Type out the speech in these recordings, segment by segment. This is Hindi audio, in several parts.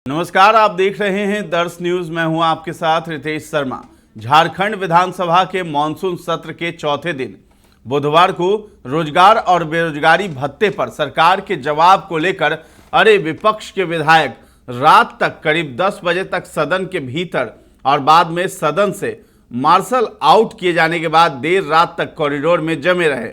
नमस्कार, आप देख रहे हैं दर्श न्यूज। मैं हूं आपके साथ रितेश शर्मा। झारखंड विधानसभा के मानसून सत्र के चौथे दिन बुधवार को रोजगार और बेरोजगारी भत्ते पर सरकार के जवाब को लेकर अरे विपक्ष के विधायक रात तक करीब 10 बजे तक सदन के भीतर और बाद में सदन से मार्शल आउट किए जाने के बाद देर रात तक कॉरिडोर में जमे रहे।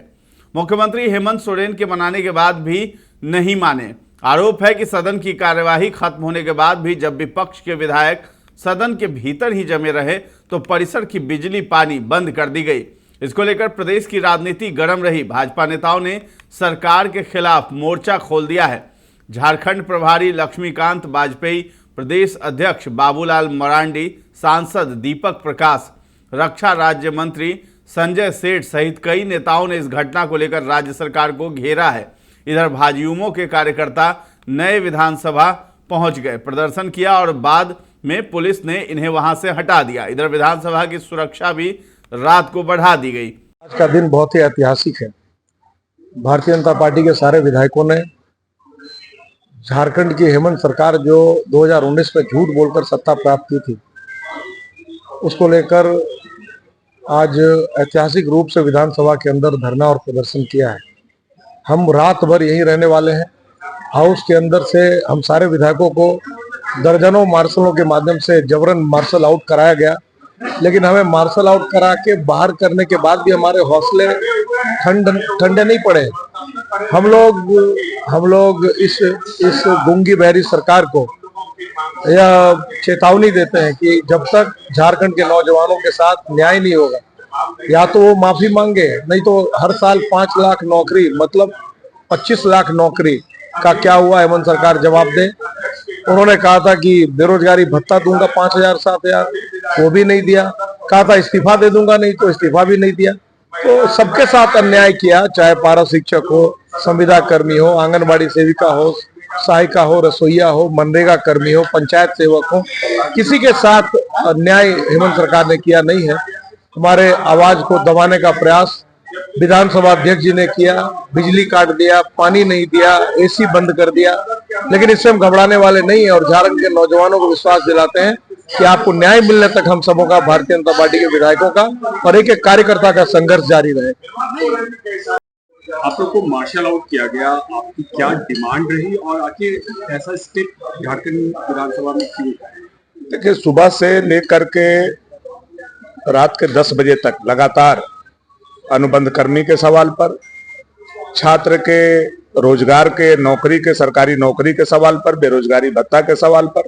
मुख्यमंत्री हेमंत सोरेन के मनाने के बाद भी नहीं माने। आरोप है कि सदन की कार्यवाही खत्म होने के बाद भी जब विपक्ष के विधायक सदन के भीतर ही जमे रहे तो परिसर की बिजली पानी बंद कर दी गई। इसको लेकर प्रदेश की राजनीति गर्म रही। भाजपा नेताओं ने सरकार के खिलाफ मोर्चा खोल दिया है। झारखंड प्रभारी लक्ष्मीकांत वाजपेयी, प्रदेश अध्यक्ष बाबूलाल मरांडी, सांसद दीपक प्रकाश, रक्षा राज्य मंत्री संजय सेठ सहित कई नेताओं ने इस घटना को लेकर राज्य सरकार को घेरा है। इधर भाजयुमो के कार्यकर्ता नए विधानसभा पहुंच गए, प्रदर्शन किया और बाद में पुलिस ने इन्हें वहां से हटा दिया। इधर विधानसभा की सुरक्षा भी रात को बढ़ा दी गई। आज का दिन बहुत ही ऐतिहासिक है। भारतीय जनता पार्टी के सारे विधायकों ने झारखंड की हेमंत सरकार जो 2019 में झूठ बोलकर सत्ता प्राप्त की थी, उसको लेकर आज ऐतिहासिक रूप से विधानसभा के अंदर धरना और प्रदर्शन किया है। हम रात भर यहीं रहने वाले हैं। हाउस के अंदर से हम सारे विधायकों को दर्जनों मार्शलों के माध्यम से जबरन मार्शल आउट कराया गया, लेकिन हमें मार्शल आउट करा के बाहर करने के बाद भी हमारे हौसले ठंडे नहीं पड़े। हम लोग इस गूंगी बहरी सरकार को यह चेतावनी देते हैं कि जब तक झारखंड के नौजवानों के साथ न्याय नहीं होगा, या तो वो माफी मांगे, नहीं तो हर साल 5 लाख नौकरी मतलब 25 लाख नौकरी का क्या हुआ हेमंत सरकार जवाब दे। उन्होंने कहा था कि बेरोजगारी भत्ता दूंगा 5,000 7,000, वो भी नहीं दिया। कहा था इस्तीफा दे दूंगा, नहीं तो इस्तीफा भी नहीं दिया। तो सबके साथ अन्याय किया, चाहे पारा शिक्षक हो, संविदा कर्मी हो, आंगनबाड़ी सेविका हो, सहायिका हो, रसोईया हो, मनरेगा कर्मी हो, पंचायत सेवक हो, किसी के साथ अन्याय हेमंत सरकार ने किया नहीं है। हमारे आवाज को दबाने का प्रयास विधानसभा अध्यक्ष जी ने किया, बिजली काट दिया, पानी नहीं दिया, एसी बंद कर दिया, लेकिन इससे हम घबराने वाले नहीं है और झारखंड के नौजवानों को विश्वास दिलाते हैं कि आपको न्याय मिलने तक हम सबों का, भारतीय जनता पार्टी के विधायकों का और एक एक कार्यकर्ता का संघर्ष जारी रहे। आप लोग को मार्शल आउट किया गया, आपकी क्या डिमांड रही और आखिर ऐसा स्टेप झारखंड विधानसभा में क्यों? देखिए, सुबह से लेकर के रात के 10 बजे तक लगातार अनुबंध कर्मी के सवाल पर, छात्र के रोजगार के, नौकरी के, सरकारी नौकरी के सवाल पर, बेरोजगारी भत्ता के सवाल पर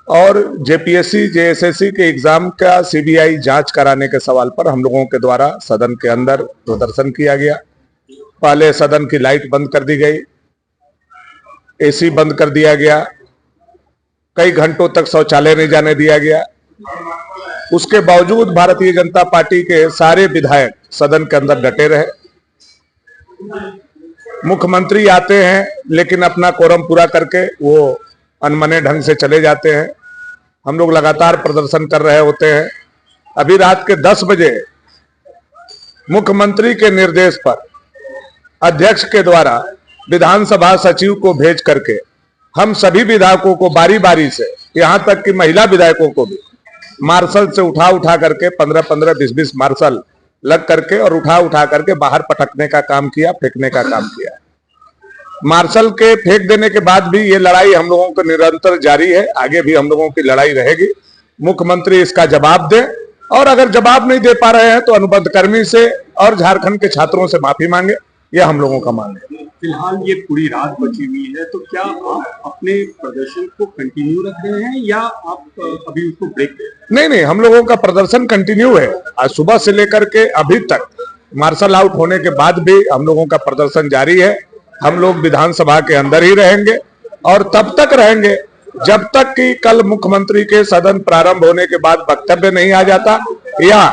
और जेपीएससी जेएसएससी के एग्जाम का सीबीआई जांच कराने के सवाल पर हम लोगों के द्वारा सदन के अंदर प्रदर्शन किया गया। पहले सदन की लाइट बंद कर दी गई, एसी बंद कर दिया गया, कई घंटों तक शौचालय नहीं जाने दिया गया। उसके बावजूद भारतीय जनता पार्टी के सारे विधायक सदन के अंदर डटे रहे। मुख्यमंत्री आते हैं लेकिन अपना कोरम पूरा करके वो अनमने ढंग से चले जाते हैं। हम लोग लगातार प्रदर्शन कर रहे होते हैं। अभी रात के 10 बजे मुख्यमंत्री के निर्देश पर अध्यक्ष के द्वारा विधानसभा सचिव को भेज करके हम सभी विधायकों को बारी बारी से, यहां तक कि महिला विधायकों को भी मार्शल से उठा करके 15-15 20-20 मार्शल लग करके और उठा करके बाहर पटकने का काम किया, फेंकने का काम किया। मार्शल के फेंक देने के बाद भी ये लड़ाई हम लोगों को निरंतर जारी है। आगे भी हम लोगों की लड़ाई रहेगी। मुख्यमंत्री इसका जवाब दे और अगर जवाब नहीं दे पा रहे हैं तो अनुबंध कर्मी से और झारखंड के छात्रों से माफी मांगे, यह हम लोगों का मांग है। फिलहाल ये पूरी रात बची हुई है, तो क्या आप अपने प्रदर्शन को कंटिन्यू रख रहे हैं या आप अभी उसको ब्रेक दे? नहीं, हम लोगों का प्रदर्शन कंटिन्यू है। आज सुबह से लेकर के अभी तक मार्शल आउट होने के बाद भी हम लोगों का प्रदर्शन जारी है। हम लोग विधानसभा के अंदर ही रहेंगे और तब तक रहेंगे जब तक कि कल मुख्यमंत्री के सदन प्रारंभ होने के बाद वक्तव्य नहीं आ जाता या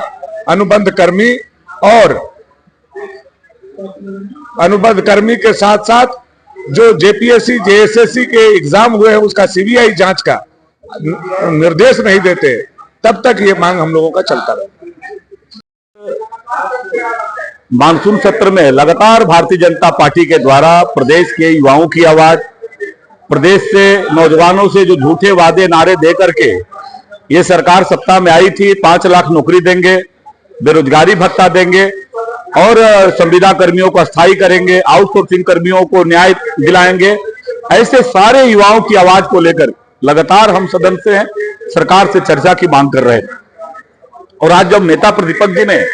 अनुबंध कर्मी और अनुबंध कर्मी के साथ साथ जो जेपीएससी जेएसएससी के एग्जाम हुए हैं उसका सीबीआई जांच का निर्देश नहीं देते, तब तक ये मांग हम लोगों का चलता रहे। मानसून सत्र में लगातार भारतीय जनता पार्टी के द्वारा प्रदेश के युवाओं की आवाज, प्रदेश से नौजवानों से जो झूठे वादे नारे दे करके ये सरकार सत्ता में आई थी, 5 लाख नौकरी देंगे, बेरोजगारी भत्ता देंगे और संविदा कर्मियों को अस्थायी करेंगे, आउटसोर्सिंग कर्मियों को न्याय दिलाएंगे, ऐसे सारे युवाओं की आवाज को लेकर लगातार हम सदन से सरकार से चर्चा की मांग कर रहे थे। और आज जब नेता प्रतिपक्ष जी ने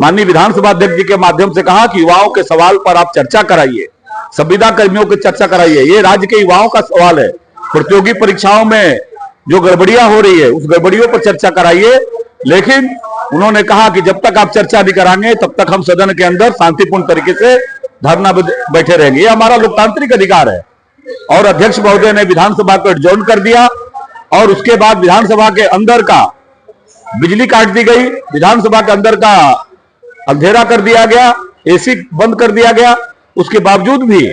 माननीय विधानसभा अध्यक्ष जी के माध्यम से कहा कि युवाओं के सवाल पर आप चर्चा कराइए, संविदा कर्मियों की चर्चा कराइए, ये राज्य के युवाओं का सवाल है, प्रतियोगी परीक्षाओं में जो गड़बड़ियां हो रही है उस गड़बड़ियों पर चर्चा कराइए। लेकिन उन्होंने कहा कि जब तक आप चर्चा नहीं कराएंगे तब तक हम सदन के अंदर शांतिपूर्ण तरीके से धरना बैठे रहेंगे, ये हमारा लोकतांत्रिक अधिकार है। और अध्यक्ष महोदय ने विधानसभा को एडजॉर्न कर दिया और उसके बाद विधानसभा के अंदर का बिजली काट दी गई, विधानसभा के अंदर का अंधेरा कर दिया गया, एसी बंद कर दिया गया। उसके बावजूद भी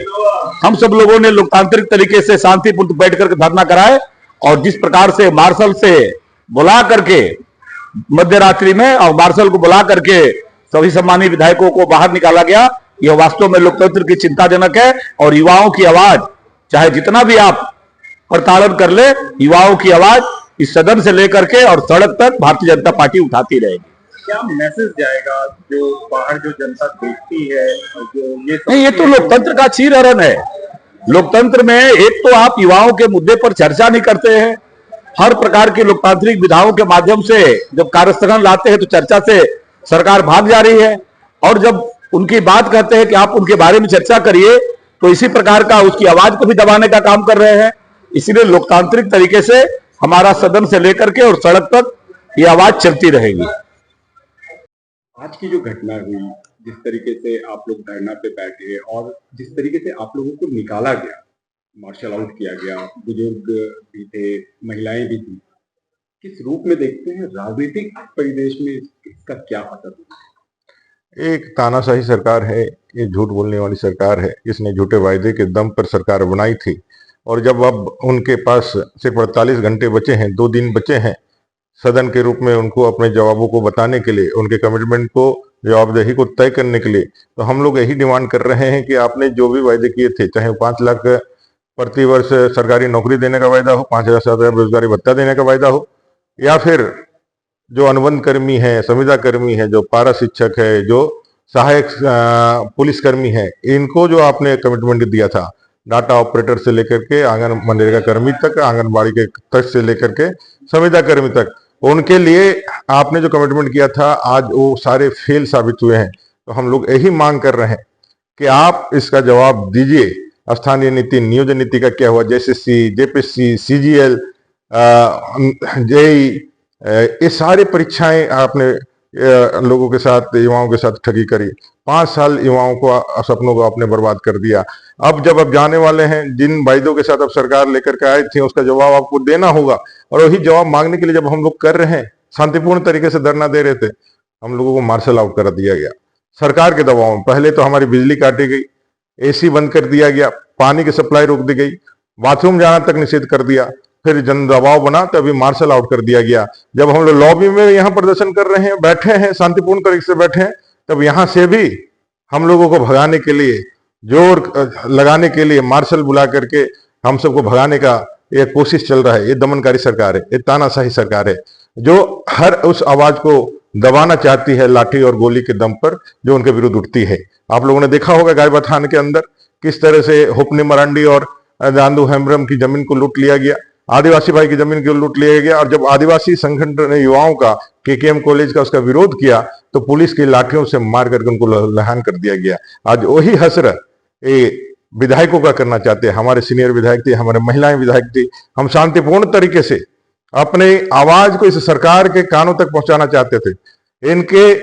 हम सब लोगों ने लोकतांत्रिक तरीके से शांतिपूर्ण बैठ करके धरना कराए और जिस प्रकार से मार्शल से बुला करके मध्य रात्रि में और मार्शल को बुला करके सभी सम्मानित विधायकों को बाहर निकाला गया, यह वास्तव में लोकतंत्र की चिंताजनक है। और युवाओं की आवाज चाहे जितना भी आप प्रताड़न कर ले, युवाओं की आवाज इस सदन से लेकर के और सड़क तक भारतीय जनता पार्टी उठाती रहेगी। क्या मैसेज जाएगा जो बाहर जो जनता देखती है, जो नहीं, ये तो लोकतंत्र का चीरहरण है। लोकतंत्र में एक तो आप युवाओं के मुद्दे पर चर्चा नहीं करते हैं, हर प्रकार की लोकतांत्रिक विधाओं के माध्यम से जब कार्यस्थगन लाते हैं तो चर्चा से सरकार भाग जा रही है, और जब उनकी बात कहते हैं कि आप उनके बारे में चर्चा करिए तो इसी प्रकार का उसकी आवाज को भी दबाने का काम कर रहे हैं। इसीलिए लोकतांत्रिक तरीके से हमारा सदन से लेकर के और सड़क तक ये आवाज चलती रहेगी। आज की जो घटना हुई, जिस तरीके से आप लोग धरना पे बैठे और जिस तरीके से आप लोगों को निकाला गया, मार्शल आउट किया गया, बुजुर्ग भी थे, महिलाएं भी थी, किस रूप में देखते हैं राजनीतिक परिवेश में इसका क्या असर होता है? एक तानाशाही सरकार है, ये झूठ बोलने वाली सरकार है। इसने झूठे वायदे के दम पर सरकार बनाई थी और जब अब उनके पास सिर्फ 48 घंटे बचे हैं, 2 दिन बचे हैं सदन के रूप में उनको अपने जवाबों को बताने के लिए, उनके कमिटमेंट को, जवाबदेही को तय करने के लिए, तो हम लोग यही डिमांड कर रहे हैं कि आपने जो भी वायदे किए थे, चाहे 5 लाख प्रति वर्ष सरकारी नौकरी देने का वायदा हो, 5,000 से ज्यादा बेरोजगारी भत्ता देने का वायदा हो, या फिर जो अनुबंध कर्मी है, संविदा कर्मी है, जो पारा शिक्षक है, जो सहायक पुलिस कर्मी है, इनको जो आपने कमिटमेंट दिया था, डाटा ऑपरेटर से लेकर के आंगन मनरेगा कर्मी तक, आंगनबाड़ी के तक से लेकर के संविदा कर्मी तक, उनके लिए आपने जो कमिटमेंट किया था आज वो सारे फेल साबित हुए हैं। तो हम लोग यही मांग कर रहे हैं कि आप इसका जवाब दीजिए। स्थानीय नीति, नियोजन नीति का क्या हुआ? JSSC, JPSC, CGL, JEE, ये सारी परीक्षाएं आपने लोगों के साथ, युवाओं के साथ ठगी करी। 5 साल युवाओं को, सपनों को आपने बर्बाद कर दिया। अब जब आप जाने वाले हैं, जिन वायदों के साथ अब सरकार लेकर के आई थी उसका जवाब आपको देना होगा, और वही जवाब मांगने के लिए जब हम लोग कर रहे हैं, शांतिपूर्ण तरीके से धरना दे रहे थे, हम लोगों को मार्शल आउट कर दिया गया सरकार के दबाव में। पहले तो हमारी बिजली काटी गई, AC बंद कर दिया गया, पानी की सप्लाई रोक दी गई, बाथरूम जाना तक निषेध कर दिया, फिर जन दबाव बना तभी मार्शल आउट कर दिया गया। जब हम लोग लॉबी में यहाँ प्रदर्शन कर रहे हैं, बैठे हैं, शांतिपूर्ण तरीके से बैठे हैं, तब यहाँ से भी हम लोगों को भगाने के लिए, जोर लगाने के लिए मार्शल बुला करके हम सबको भगाने का ये कोशिश चल रहा है। ये दमनकारी सरकार है, ये तानाशाही सरकार है, जो हर उस आवाज को दबाना चाहती है लाठी और गोली के दम पर, जो उनके विरुद्ध उठती है। आप लोगों ने देखा होगा गायबा थाना के अंदर किस तरह से हुपनी मरांडी और दांदू हेम्ब्रम की जमीन को लूट लिया गया, आदिवासी भाई की जमीन को लूट लिया गया। और जब आदिवासी संगठन ने युवाओं का, KKM कॉलेज का, उसका विरोध किया तो पुलिस की लाठियों से मार करके उनको लहान कर दिया गया। आज वही हसरत ये विधायकों का करना चाहते हैं। हमारे सीनियर विधायक थे, हमारे महिलाएं विधायक थी, हम शांतिपूर्ण तरीके से अपने आवाज को इस सरकार के कानों तक पहुंचाना चाहते थे। इनके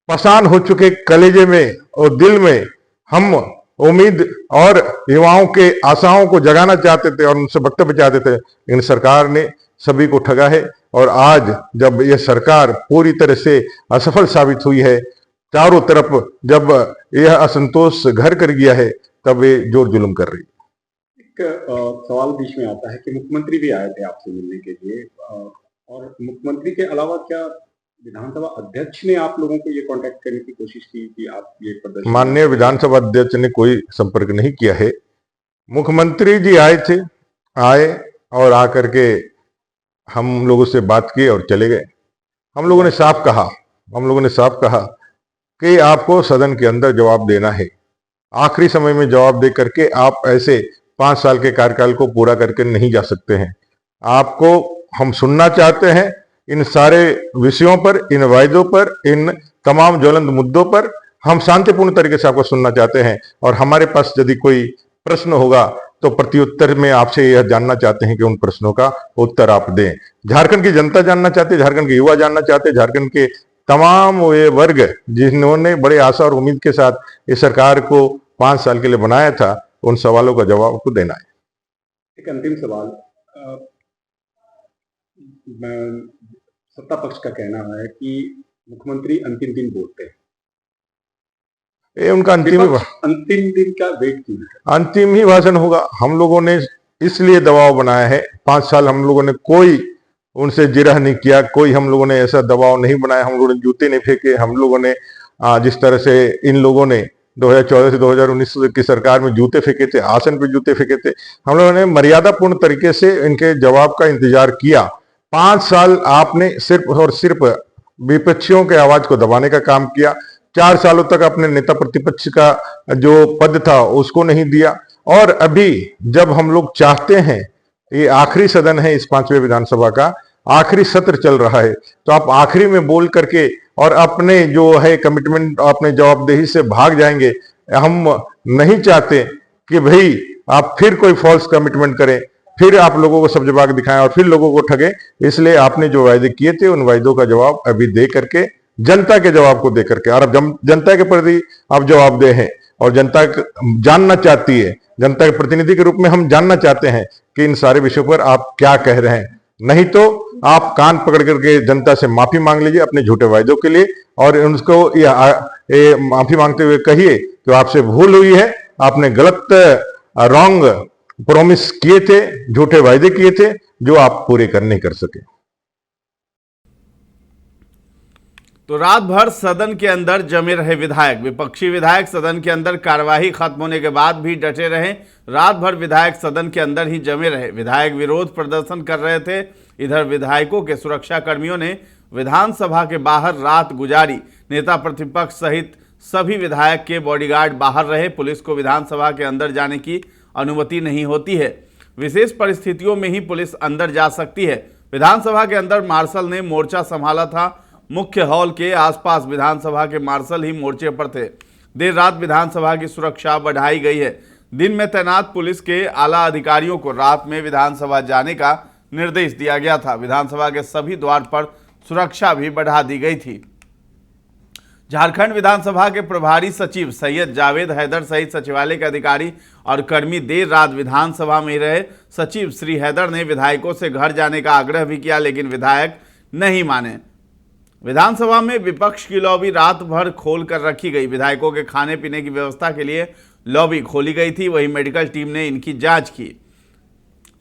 पसान हो चुके कलेजे में और दिल में हम उम्मीद और युवाओं के आशाओं को जगाना चाहते थे और उनसे वक्तव्य चाहते थे, लेकिन सरकार ने सभी को ठगा है। और आज जब यह सरकार पूरी तरह से असफल साबित हुई है, चारों तरफ जब यह असंतोष घर कर गया है, तब ये जोर जुल्म कर रही है। एक सवाल बीच में आता है कि मुख्यमंत्री भी आए थे आपसे मिलने के लिए, और मुख्यमंत्री के अलावा क्या विधानसभा अध्यक्ष ने आप लोगों को ये कांटेक्ट करने की कोशिश की कि आप ये प्रदर्शन? माननीय विधानसभा अध्यक्ष ने कोई संपर्क नहीं किया है। मुख्यमंत्री जी आए और आकर के हम लोगों से बात की और चले गए। हम लोगों ने साफ कहा कि आपको सदन के अंदर जवाब देना है। आखिरी समय में जवाब दे करके आप ऐसे 5 साल के कार्यकाल को पूरा करके नहीं जा सकते हैं। आपको हम सुनना चाहते हैं इन सारे विषयों पर, इन वायदों पर, इन तमाम ज्वलंत मुद्दों पर हम शांतिपूर्ण तरीके से आपको सुनना चाहते हैं। और हमारे पास यदि कोई प्रश्न होगा तो प्रत्युत्तर में आपसे यह जानना चाहते हैं कि उन प्रश्नों का उत्तर आप दें। झारखंड की जनता जानना चाहती है, झारखंड के युवा जानना चाहते हैं, झारखंड के तमाम वे वर्ग जिन्होंने बड़े आशा और उम्मीद के साथ इस सरकार को 5 साल के लिए बनाया था, उन सवालों का जवाब आपको देना है। एक अंतिम सवाल, सत्ता पक्ष का कहना है कि मुख्यमंत्री अंतिम दिन बोलते हैं। ये उनका अंतिम दिन का वेट क्यों है? अंतिम ही भाषण होगा। हम लोगों ने इसलिए दबाव बनाया है, 5 साल हम लोगों ने कोई उनसे जिरह नहीं किया, कोई हम लोगों ने ऐसा दबाव नहीं बनाया, हम लोगों ने जूते नहीं फेंके। हम लोगों ने जिस तरह से इन लोगों ने 2014 से 2019 की सरकार में जूते फेंके थे, आसन पे जूते फेंके थे, हम लोगों ने मर्यादापूर्ण तरीके से इनके जवाब का इंतजार किया। 5 साल आपने सिर्फ और सिर्फ विपक्षियों के आवाज को दबाने का काम किया। 4 सालों तक अपने नेता प्रतिपक्ष का जो पद था उसको नहीं दिया। और अभी जब हम लोग चाहते हैं, ये आखिरी सदन है, इस 5वें विधानसभा का आखिरी सत्र चल रहा है, तो आप आखिरी में बोल करके और अपने जो है कमिटमेंट, अपने जवाबदेही से भाग जाएंगे। हम नहीं चाहते कि भाई आप फिर कोई फॉल्स कमिटमेंट करें, फिर आप लोगों को सब जवाब दिखाएं और फिर लोगों को ठगे। इसलिए आपने जो वायदे किए थे उन वायदों का जवाब अभी दे करके, जनता के जवाब को दे करके, और अब जनता के प्रति आप जवाबदेह हैं और जनता जानना चाहती है, जनता के प्रतिनिधि के रूप में हम जानना चाहते हैं कि इन सारे विषयों पर आप क्या कह रहे हैं। नहीं तो आप कान पकड़ करके जनता से माफी मांग लीजिए अपने झूठे वायदों के लिए, और उनको माफी मांगते हुए कहिए कि आपसे भूल हुई है, आपने गलत रॉन्ग प्रॉमिस किए थे, झूठे वायदे किए थे जो आप पूरे नहीं कर सके। तो रात भर सदन के अंदर जमे रहे विधायक। विपक्षी विधायक सदन के अंदर कार्यवाही खत्म होने के बाद भी डटे रहे। रात भर विधायक सदन के अंदर ही जमे रहे। विधायक विरोध प्रदर्शन कर रहे थे। इधर विधायकों के सुरक्षा कर्मियों ने विधानसभा के बाहर रात गुजारी। नेता प्रतिपक्ष सहित सभी विधायक के बॉडीगार्ड बाहर रहे। पुलिस को विधानसभा के अंदर जाने की अनुमति नहीं होती है। विशेष परिस्थितियों में ही पुलिस अंदर जा सकती है। विधानसभा के अंदर मार्शल ने मोर्चा संभाला था। मुख्य हॉल के आसपास विधानसभा के मार्शल ही मोर्चे पर थे। देर रात विधानसभा की सुरक्षा बढ़ाई गई है। दिन में तैनात पुलिस के आला अधिकारियों को रात में विधानसभा जाने का निर्देश दिया गया था। विधानसभा के सभी द्वार पर सुरक्षा भी बढ़ा दी गई थी। झारखंड विधानसभा के प्रभारी सचिव सैयद जावेद हैदर सहित सचिवालय के अधिकारी और कर्मी देर रात विधानसभा में रहे। सचिव श्री हैदर ने विधायकों से घर जाने का आग्रह भी किया, लेकिन विधायक नहीं माने। विधानसभा में विपक्ष की लॉबी रात भर खोल कर रखी गई। विधायकों के खाने पीने की व्यवस्था के लिए लॉबी खोली गई थी। वहीं मेडिकल टीम ने इनकी जांच की।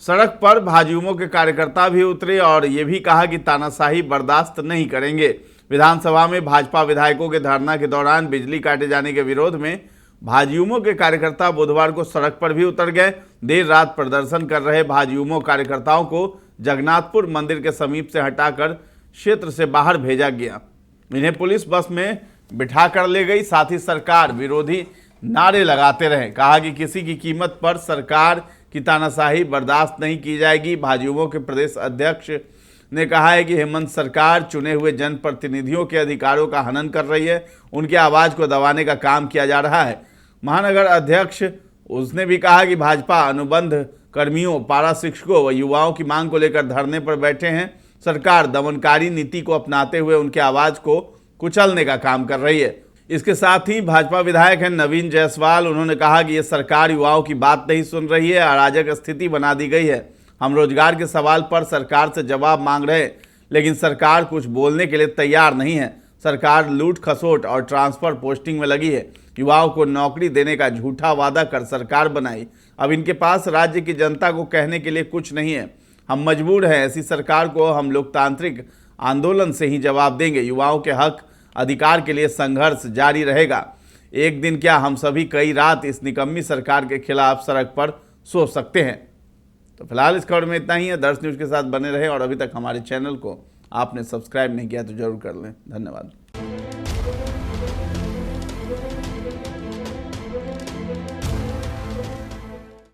सड़क पर भाजयुमो के कार्यकर्ता भी उतरे और ये भी कहा कि तानाशाही बर्दाश्त नहीं करेंगे। विधानसभा में भाजपा विधायकों के धरना के दौरान बिजली काटे जाने के विरोध में भाजयुमो के कार्यकर्ता बुधवार को सड़क पर भी उतर गए। देर रात प्रदर्शन कर रहे भाजयुमो कार्यकर्ताओं को जगन्नाथपुर मंदिर के समीप से हटाकर क्षेत्र से बाहर भेजा गया। इन्हें पुलिस बस में बिठा कर ले गई। साथ ही सरकार विरोधी नारे लगाते रहे। कहा कि किसी की कीमत पर सरकार की तानाशाही बर्दाश्त नहीं की जाएगी। भाजयुमो के प्रदेश अध्यक्ष ने कहा है कि हेमंत सरकार चुने हुए जनप्रतिनिधियों के अधिकारों का हनन कर रही है। उनकी आवाज को दबाने का काम किया जा रहा है। महानगर अध्यक्ष उसने भी कहा कि भाजपा अनुबंध कर्मियों, पारा शिक्षकों व युवाओं की मांग को लेकर धरने पर बैठे हैं। सरकार दमनकारी नीति को अपनाते हुए उनके आवाज को कुचलने का काम कर रही है। इसके साथ ही भाजपा विधायक हैं नवीन जायसवाल। उन्होंने कहा कि ये सरकार युवाओं की बात नहीं सुन रही है, अराजक स्थिति बना दी गई है। हम रोजगार के सवाल पर सरकार से जवाब मांग रहे हैं, लेकिन सरकार कुछ बोलने के लिए तैयार नहीं है। सरकार लूट खसोट और ट्रांसफर पोस्टिंग में लगी है। युवाओं को नौकरी देने का झूठा वादा कर सरकार बनाई। अब इनके पास राज्य की जनता को कहने के लिए कुछ नहीं है। हम मजबूर हैं। ऐसी सरकार को हम लोकतांत्रिक आंदोलन से ही जवाब देंगे। युवाओं के हक अधिकार के लिए संघर्ष जारी रहेगा। एक दिन क्या, हम सभी कई रात इस निकम्मी सरकार के खिलाफ सड़क पर सोच सकते हैं। तो फिलहाल इस खबर में इतना ही है। दर्श न्यूज़ के साथ बने रहे और अभी तक हमारे चैनल को आपने सब्सक्राइब नहीं किया तो जरूर कर लें। धन्यवाद।